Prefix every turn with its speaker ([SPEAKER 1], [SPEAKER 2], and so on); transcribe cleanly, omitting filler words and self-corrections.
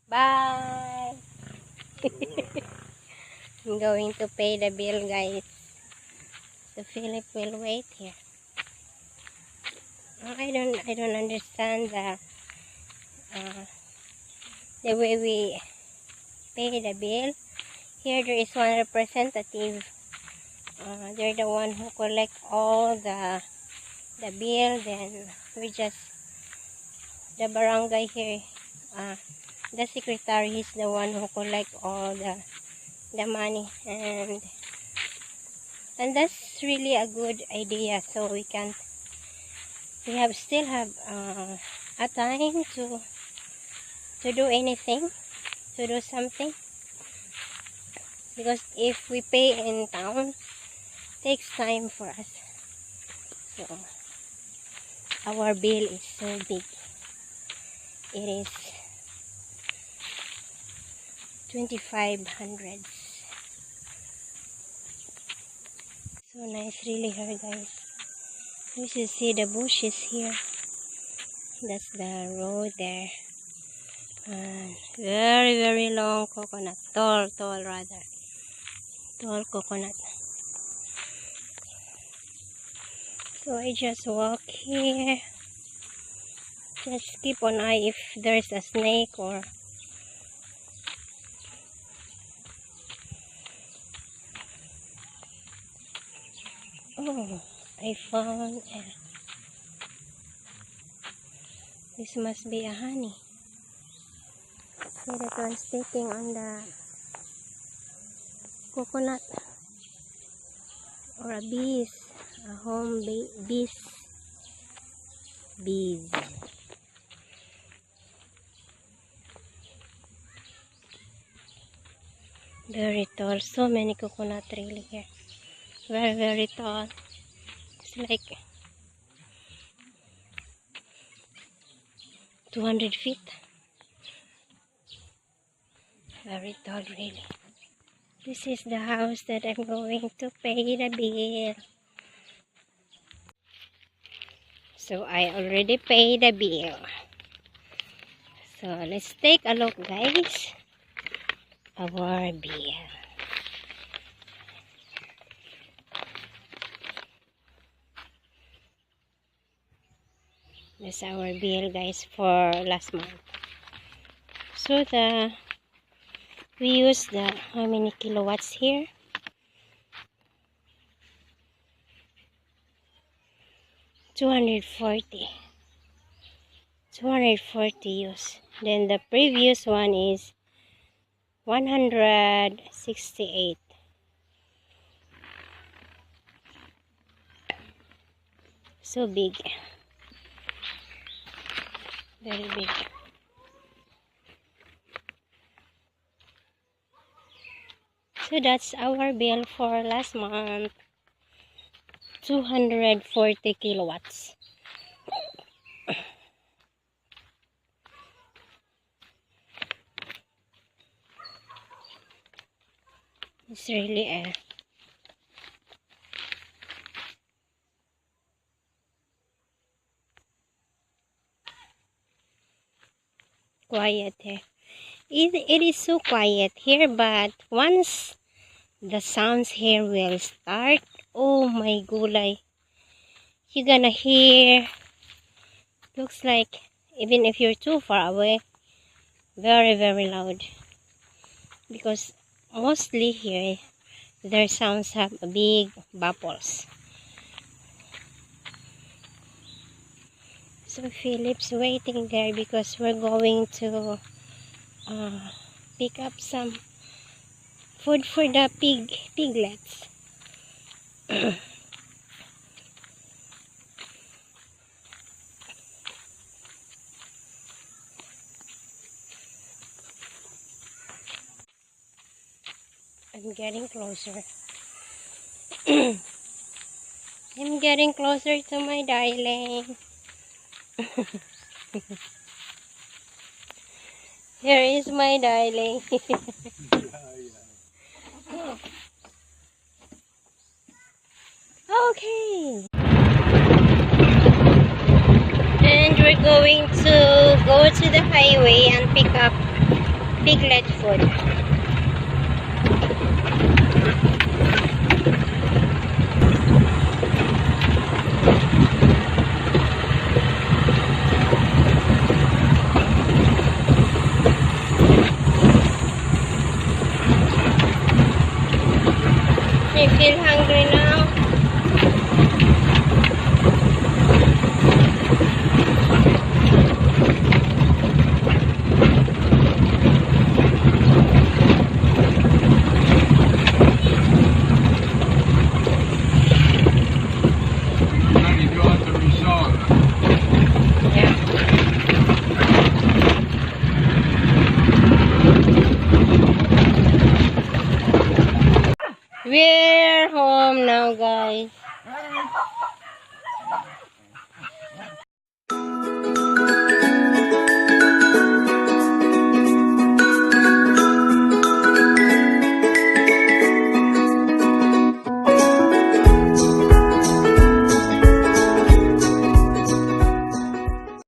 [SPEAKER 1] Bye. I'm going to pay the bill, guys. So Philip will wait here. I don't understand the way we pay the bill. Here there is one representative. They're the one who collect all the bill. Then we just, the barangay here, the secretary is the one who collect all the money, and that's really a good idea. So we still have a time to do anything, to do something, because if we pay in town, it takes time for us. So our bill is so big. It is 2,500. So nice really here, guys. You should see the bushes here. That's the road there. And very, very long coconut. Tall coconut. So I just walk here. Just keep an eye if there's a snake or oh, I found this must be a honey. See that one sticking on the coconut, or a bees, a home bees. Very tall. So many coconut really here. Very, very tall. It's like 200 feet. Very tall really. This is the house that I'm going to pay the bill. So I already paid the bill. So let's take a look, guys. Our bill. That's our bill, guys, for last month. So we use how many kilowatts here? 240 use. Then the previous one is 168. So big. Very big. So that's our bill for last month. 240 kilowatts. It's really quiet here. It is so quiet here, but once the sounds here will start, oh my gulay, you're gonna hear, looks like, even if you're too far away, very, very loud. Because mostly here, their sounds have big bubbles. So Philip's waiting there because we're going to pick up some food for the piglets. I'm getting closer. I'm getting closer to my darling. Here is my darling. Okay. And we're going to go to the highway and pick up piglet food. I feel hungry now. We're home now, guys.